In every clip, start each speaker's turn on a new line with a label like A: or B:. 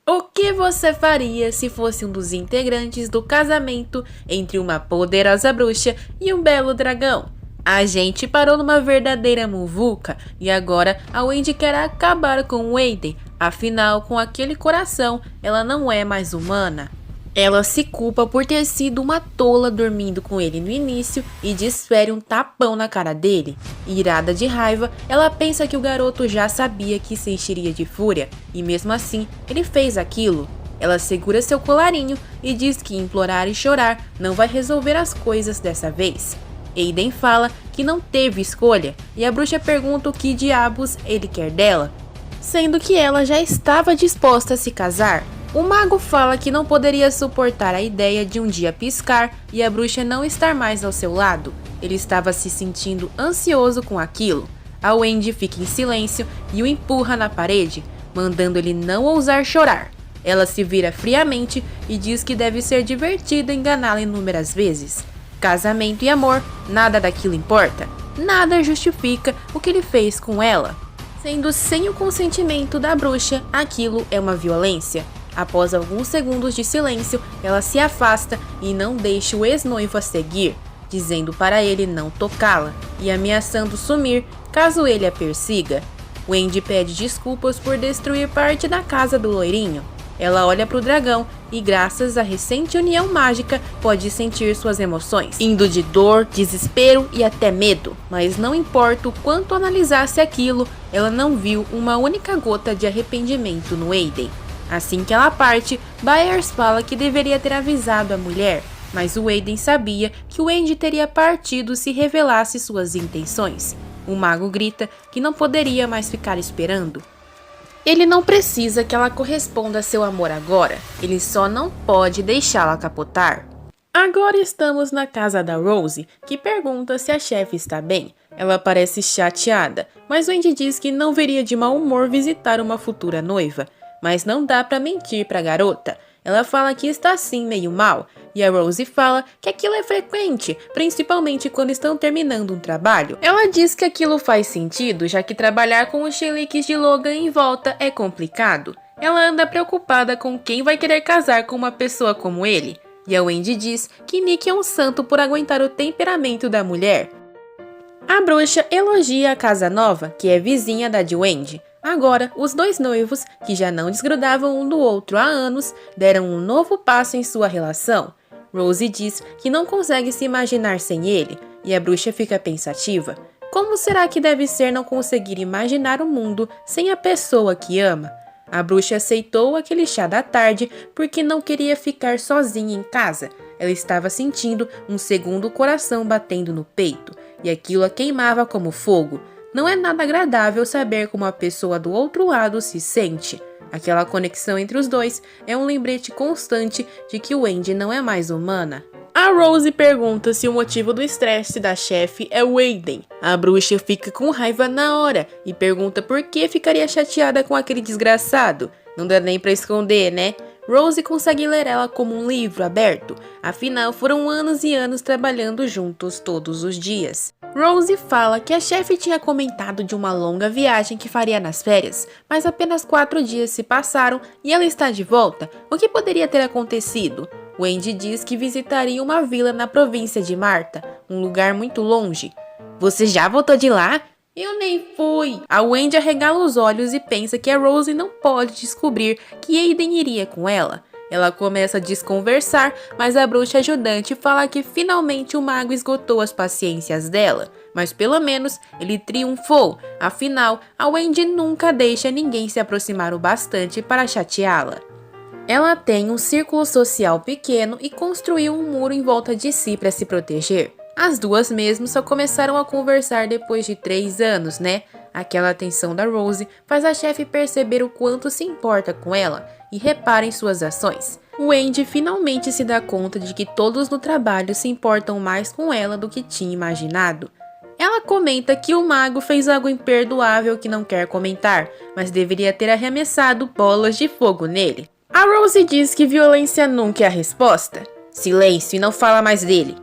A: O que você faria se fosse um dos integrantes do casamento entre uma poderosa bruxa e um belo dragão? A gente parou numa verdadeira muvuca e agora a Wendy quer acabar com o Aiden. Afinal, com aquele coração, ela não é mais humana. Ela se culpa por ter sido uma tola dormindo com ele no início e desfere um tapão na cara dele. Irada de raiva, ela pensa que o garoto já sabia que se encheria de fúria e mesmo assim ele fez aquilo. Ela segura seu colarinho e diz que implorar e chorar não vai resolver as coisas dessa vez. Aiden fala que não teve escolha e a bruxa pergunta o que diabos ele quer dela, sendo que ela já estava disposta a se casar. O mago fala que não poderia suportar a ideia de um dia piscar e a bruxa não estar mais ao seu lado. Ele estava se sentindo ansioso com aquilo. A Wendy fica em silêncio e o empurra na parede, mandando ele não ousar chorar. Ela se vira friamente e diz que deve ser divertido enganá-la inúmeras vezes. Casamento e amor, nada daquilo importa. Nada justifica o que ele fez com ela. Sendo sem o consentimento da bruxa, aquilo é uma violência. Após alguns segundos de silêncio, ela se afasta e não deixa o ex-noivo a seguir, dizendo para ele não tocá-la e ameaçando sumir caso ele a persiga. Wendy pede desculpas por destruir parte da casa do loirinho. Ela olha para o dragão e, graças à recente união mágica, pode sentir suas emoções, indo de dor, desespero e até medo. Mas não importa o quanto analisasse aquilo, ela não viu uma única gota de arrependimento no Aiden. Assim que ela parte, Byers fala que deveria ter avisado a mulher, mas o Aiden sabia que o Andy teria partido se revelasse suas intenções. O mago grita que não poderia mais ficar esperando. Ele não precisa que ela corresponda a seu amor agora, ele só não pode deixá-la capotar. Agora estamos na casa da Rose, que pergunta se a chefe está bem. Ela parece chateada, mas o Andy diz que não veria de mau humor visitar uma futura noiva. Mas não dá pra mentir pra garota. Ela fala que está sim meio mal, e a Rose fala que aquilo é frequente, principalmente quando estão terminando um trabalho. Ela diz que aquilo faz sentido, já que trabalhar com os cheliques de Logan em volta é complicado. Ela anda preocupada com quem vai querer casar com uma pessoa como ele, e a Wendy diz que Nick é um santo por aguentar o temperamento da mulher. A bruxa elogia a casa nova, que é vizinha da de Wendy. Agora, os dois noivos, que já não desgrudavam um do outro há anos, deram um novo passo em sua relação. Rose diz que não consegue se imaginar sem ele, e a bruxa fica pensativa. Como será que deve ser não conseguir imaginar o mundo sem a pessoa que ama? A bruxa aceitou aquele chá da tarde porque não queria ficar sozinha em casa. Ela estava sentindo um segundo coração batendo no peito, e aquilo a queimava como fogo. Não é nada agradável saber como a pessoa do outro lado se sente. Aquela conexão entre os dois é um lembrete constante de que Wendy não é mais humana. A Rose pergunta se o motivo do estresse da chefe é o Aiden. A bruxa fica com raiva na hora e pergunta por que ficaria chateada com aquele desgraçado. Não dá nem pra esconder, né? Rose consegue ler ela como um livro aberto, afinal foram anos e anos trabalhando juntos todos os dias. Rose fala que a chefe tinha comentado de uma longa viagem que faria nas férias, mas apenas 4 dias se passaram e ela está de volta. O que poderia ter acontecido? Wendy diz que visitaria uma vila na província de Marta, um lugar muito longe. Você já voltou de lá? Eu nem fui. A Wendy arregala os olhos e pensa que a Rose não pode descobrir que Aiden iria com ela. Ela começa a desconversar, mas a bruxa ajudante fala que finalmente o mago esgotou as paciências dela. Mas pelo menos ele triunfou, afinal a Wendy nunca deixa ninguém se aproximar o bastante para chateá-la. Ela tem um círculo social pequeno e construiu um muro em volta de si para se proteger. As duas mesmo só começaram a conversar depois de 3 anos, né? Aquela atenção da Rose faz a chefe perceber o quanto se importa com ela e repara em suas ações. Wendy finalmente se dá conta de que todos no trabalho se importam mais com ela do que tinha imaginado. Ela comenta que o mago fez algo imperdoável que não quer comentar, mas deveria ter arremessado bolas de fogo nele. A Rose diz que violência nunca é a resposta. Silêncio e não fala mais dele.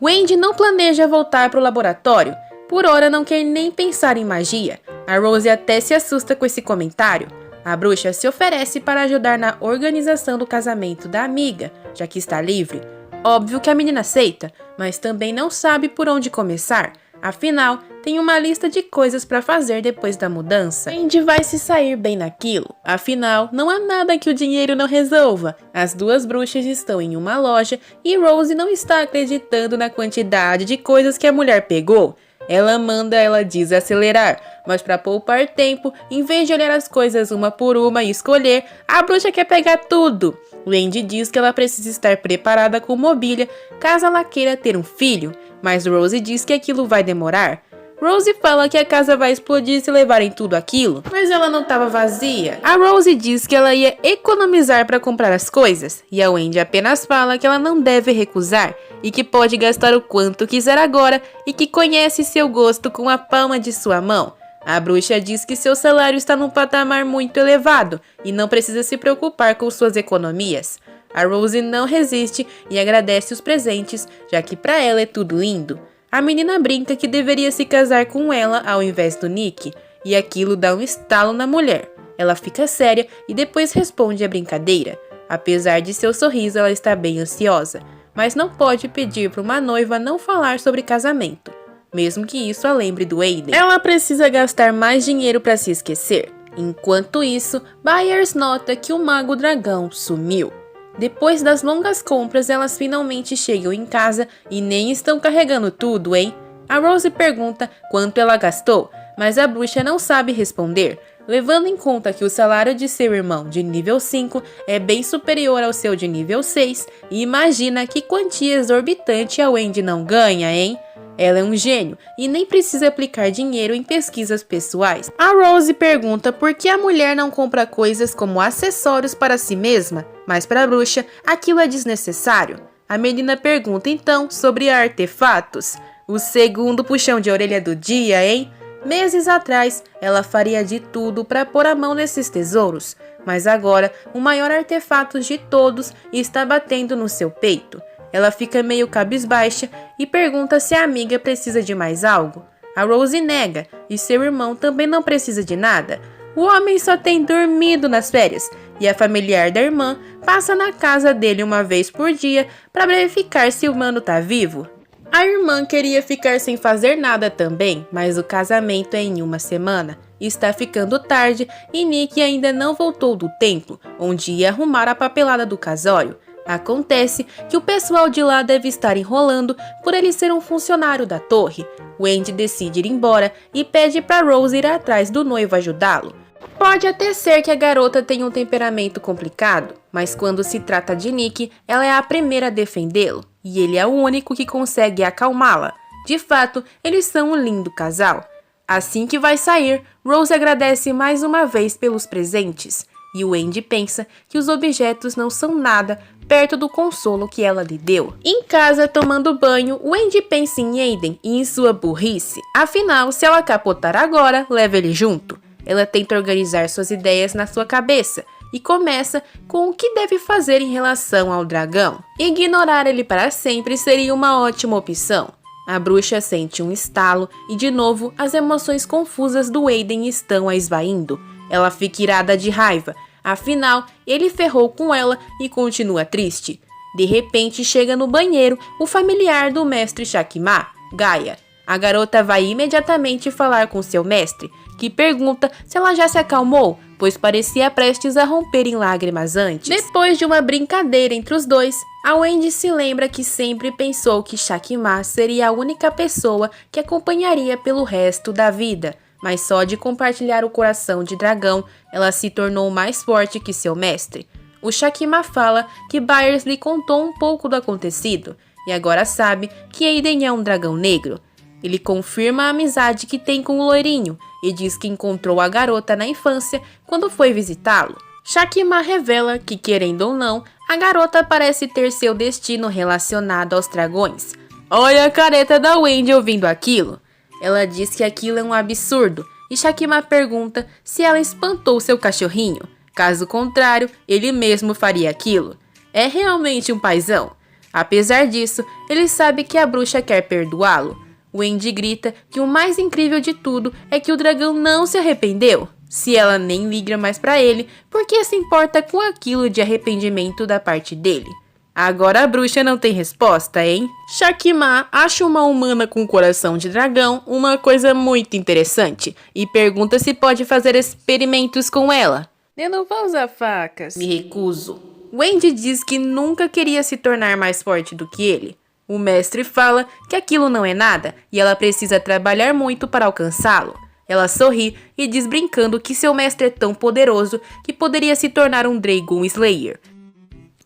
A: Wendy não planeja voltar para o laboratório. Por hora não quer nem pensar em magia. A Rose até se assusta com esse comentário. A bruxa se oferece para ajudar na organização do casamento da amiga, já que está livre. Óbvio que a menina aceita, mas também não sabe por onde começar. Afinal, tem uma lista de coisas para fazer depois da mudança. Wendy vai se sair bem naquilo. Afinal, não há nada que o dinheiro não resolva. As duas bruxas estão em uma loja e Rose não está acreditando na quantidade de coisas que a mulher pegou. Ela manda ela desacelerar, mas para poupar tempo, em vez de olhar as coisas uma por uma e escolher, a bruxa quer pegar tudo. Wendy diz que ela precisa estar preparada com mobília caso ela queira ter um filho, mas Rose diz que aquilo vai demorar. Rose fala que a casa vai explodir se levarem tudo aquilo, mas ela não estava vazia. A Rose diz que ela ia economizar para comprar as coisas, e a Wendy apenas fala que ela não deve recusar, e que pode gastar o quanto quiser agora, e que conhece seu gosto com a palma de sua mão. A bruxa diz que seu salário está num patamar muito elevado, e não precisa se preocupar com suas economias. A Rose não resiste e agradece os presentes, já que para ela é tudo lindo. A menina brinca que deveria se casar com ela ao invés do Nick, e aquilo dá um estalo na mulher. Ela fica séria e depois responde a brincadeira. Apesar de seu sorriso, ela está bem ansiosa, mas não pode pedir para uma noiva não falar sobre casamento, mesmo que isso a lembre do Aiden. Ela precisa gastar mais dinheiro para se esquecer. Enquanto isso, Byers nota que o Mago Dragão sumiu. Depois das longas compras, elas finalmente chegam em casa e nem estão carregando tudo, hein? A Rose pergunta quanto ela gastou, mas a bruxa não sabe responder, levando em conta que o salário de seu irmão de nível 5 é bem superior ao seu de nível 6, e imagina que quantia exorbitante a Wendy não ganha, hein? Ela é um gênio e nem precisa aplicar dinheiro em pesquisas pessoais. A Rose pergunta por que a mulher não compra coisas como acessórios para si mesma, mas para a bruxa aquilo é desnecessário. A menina pergunta então sobre artefatos. O segundo puxão de orelha do dia, hein? Meses atrás, ela faria de tudo para pôr a mão nesses tesouros, mas agora o maior artefato de todos está batendo no seu peito. Ela fica meio cabisbaixa e pergunta se a amiga precisa de mais algo. A Rose nega e seu irmão também não precisa de nada. O homem só tem dormido nas férias e a familiar da irmã passa na casa dele uma vez por dia para verificar se o mano tá vivo. A irmã queria ficar sem fazer nada também, mas o casamento é em uma semana. Está ficando tarde e Nick ainda não voltou do templo, onde ia arrumar a papelada do casório. Acontece que o pessoal de lá deve estar enrolando por ele ser um funcionário da torre. Wendy decide ir embora e pede para Rose ir atrás do noivo ajudá-lo. Pode até ser que a garota tenha um temperamento complicado, mas quando se trata de Nick, ela é a primeira a defendê-lo, e ele é o único que consegue acalmá-la. De fato, eles são um lindo casal. Assim que vai sair, Rose agradece mais uma vez pelos presentes, e Wendy pensa que os objetos não são nada perto do consolo que ela lhe deu. Em casa, tomando banho, Wendy pensa em Aiden e em sua burrice. Afinal, se ela capotar agora, leva ele junto. Ela tenta organizar suas ideias na sua cabeça e começa com o que deve fazer em relação ao dragão. Ignorar ele para sempre seria uma ótima opção. A bruxa sente um estalo e, de novo, as emoções confusas do Aiden estão a esvaindo. Ela fica irada de raiva. Afinal, ele ferrou com ela e continua triste. De repente, chega no banheiro o familiar do mestre Shakima, Gaia. A garota vai imediatamente falar com seu mestre, que pergunta se ela já se acalmou, pois parecia prestes a romper em lágrimas antes. Depois de uma brincadeira entre os dois, a Wendy se lembra que sempre pensou que Shakima seria a única pessoa que acompanharia pelo resto da vida. Mas só de compartilhar o coração de dragão, ela se tornou mais forte que seu mestre. O Shakima fala que Byers lhe contou um pouco do acontecido, e agora sabe que Aiden é um dragão negro. Ele confirma a amizade que tem com o loirinho, e diz que encontrou a garota na infância quando foi visitá-lo. Shakima revela que, querendo ou não, a garota parece ter seu destino relacionado aos dragões. Olha a careta da Wendy ouvindo aquilo. Ela diz que aquilo é um absurdo, e Shakima pergunta se ela espantou seu cachorrinho. Caso contrário, ele mesmo faria aquilo. É realmente um paizão. Apesar disso, ele sabe que a bruxa quer perdoá-lo. Wendy grita que o mais incrível de tudo é que o dragão não se arrependeu. Se ela nem liga mais pra ele, por que se importa com aquilo de arrependimento da parte dele? Agora a bruxa não tem resposta, hein? Shakima acha uma humana com coração de dragão uma coisa muito interessante e pergunta se pode fazer experimentos com ela. Eu não vou usar facas. Me recuso. Wendy diz que nunca queria se tornar mais forte do que ele. O mestre fala que aquilo não é nada e ela precisa trabalhar muito para alcançá-lo. Ela sorri e diz brincando que seu mestre é tão poderoso que poderia se tornar um Dragon Slayer.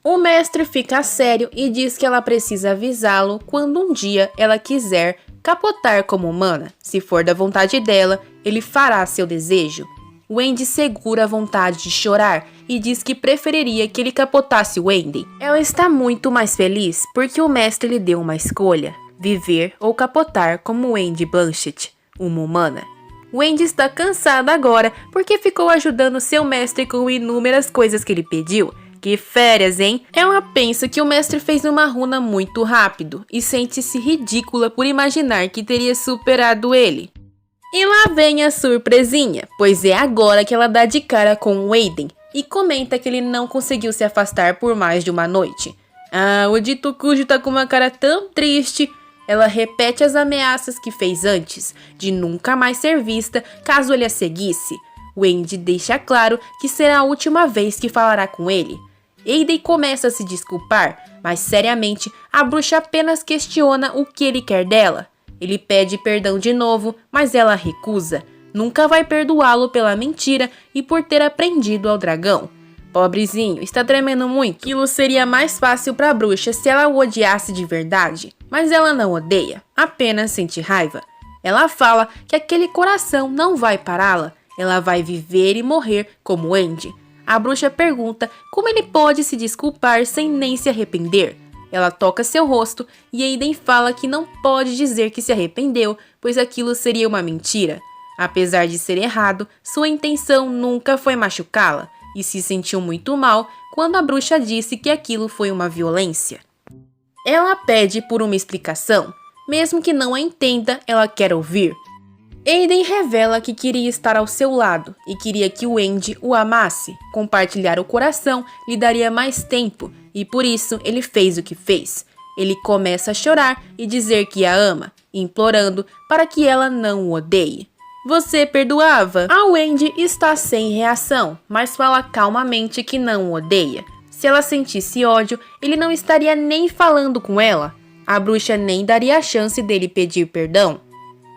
A: O mestre fica sério e diz que ela precisa avisá-lo quando um dia ela quiser capotar como humana. Se for da vontade dela, ele fará seu desejo. Wendy segura a vontade de chorar e diz que preferiria que ele capotasse Wendy. Ela está muito mais feliz porque o mestre lhe deu uma escolha: viver ou capotar como Wendy Blanchett, uma humana. Wendy está cansada agora porque ficou ajudando seu mestre com inúmeras coisas que ele pediu. Que férias, hein? Ela pensa que o mestre fez uma runa muito rápido e sente-se ridícula por imaginar que teria superado ele. E lá vem a surpresinha, pois é agora que ela dá de cara com o Aiden e comenta que ele não conseguiu se afastar por mais de uma noite. O dito cujo tá com uma cara tão triste. Ela repete as ameaças que fez antes, de nunca mais ser vista caso ele a seguisse. Wendy deixa claro que será a última vez que falará com ele. Aiden começa a se desculpar, mas seriamente a bruxa apenas questiona o que ele quer dela. Ele pede perdão de novo, mas ela recusa. Nunca vai perdoá-lo pela mentira e por ter aprendido ao dragão. Pobrezinho, está tremendo muito. Aquilo seria mais fácil para a bruxa se ela o odiasse de verdade. Mas ela não odeia, apenas sente raiva. Ela fala que aquele coração não vai pará-la. Ela vai viver e morrer como Wendy. A bruxa pergunta como ele pode se desculpar sem nem se arrepender. Ela toca seu rosto e Aiden fala que não pode dizer que se arrependeu, pois aquilo seria uma mentira. Apesar de ser errado, sua intenção nunca foi machucá-la e se sentiu muito mal quando a bruxa disse que aquilo foi uma violência. Ela pede por uma explicação. Mesmo que não a entenda, ela quer ouvir. Aiden revela que queria estar ao seu lado e queria que Wendy o amasse. Compartilhar o coração lhe daria mais tempo e por isso ele fez o que fez. Ele começa a chorar e dizer que a ama, implorando para que ela não o odeie. Você perdoava? A Wendy está sem reação, mas fala calmamente que não o odeia. Se ela sentisse ódio, ele não estaria nem falando com ela. A bruxa nem daria a chance dele pedir perdão.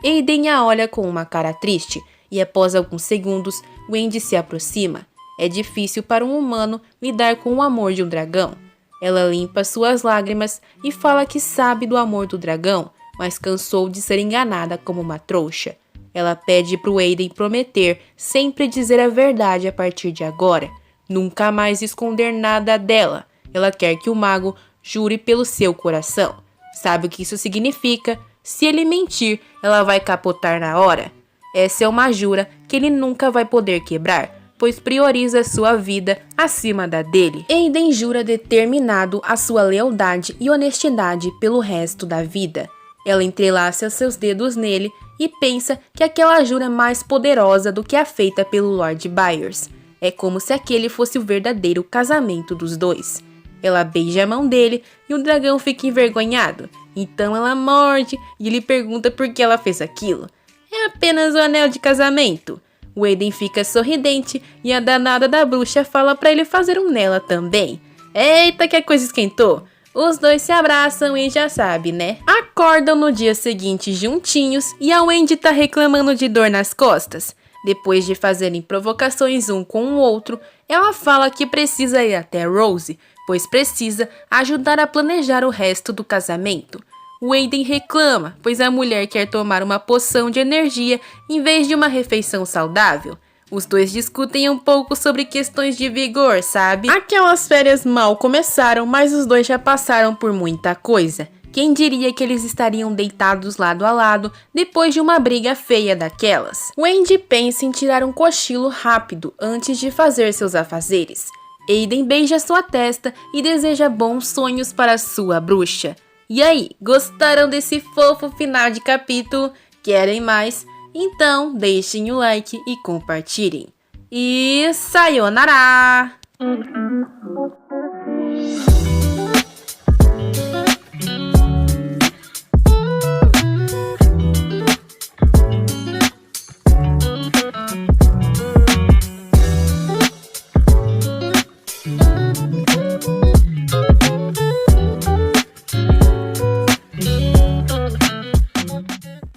A: Aiden a olha com uma cara triste e após alguns segundos, Wendy se aproxima. É difícil para um humano lidar com o amor de um dragão. Ela limpa suas lágrimas e fala que sabe do amor do dragão, mas cansou de ser enganada como uma trouxa. Ela pede para o Aiden prometer sempre dizer a verdade a partir de agora. Nunca mais esconder nada dela. Ela quer que o mago jure pelo seu coração. Sabe o que isso significa? Se ele mentir, ela vai capotar na hora. Essa é uma jura que ele nunca vai poder quebrar, pois prioriza sua vida acima da dele. Aiden jura determinado a sua lealdade e honestidade pelo resto da vida. Ela entrelaça seus dedos nele e pensa que aquela jura é mais poderosa do que a feita pelo Lord Byers. É como se aquele fosse o verdadeiro casamento dos dois. Ela beija a mão dele e o dragão fica envergonhado. Então ela morde e ele pergunta por que ela fez aquilo. É apenas o anel de casamento. O Aiden fica sorridente e a danada da bruxa fala pra ele fazer um nela também. Eita, que a coisa esquentou. Os dois se abraçam e já sabe, né? Acordam no dia seguinte juntinhos e a Wendy tá reclamando de dor nas costas. Depois de fazerem provocações um com o outro, ela fala que precisa ir até Rose, pois precisa ajudar a planejar o resto do casamento. O Aiden reclama, pois a mulher quer tomar uma poção de energia em vez de uma refeição saudável. Os dois discutem um pouco sobre questões de vigor, sabe? Aquelas férias mal começaram, mas os dois já passaram por muita coisa. Quem diria que eles estariam deitados lado a lado depois de uma briga feia daquelas? Wendy pensa em tirar um cochilo rápido antes de fazer seus afazeres. Aiden beija sua testa e deseja bons sonhos para sua bruxa. E aí, gostaram desse fofo final de capítulo? Querem mais? Então deixem o like e compartilhem. e sayonara!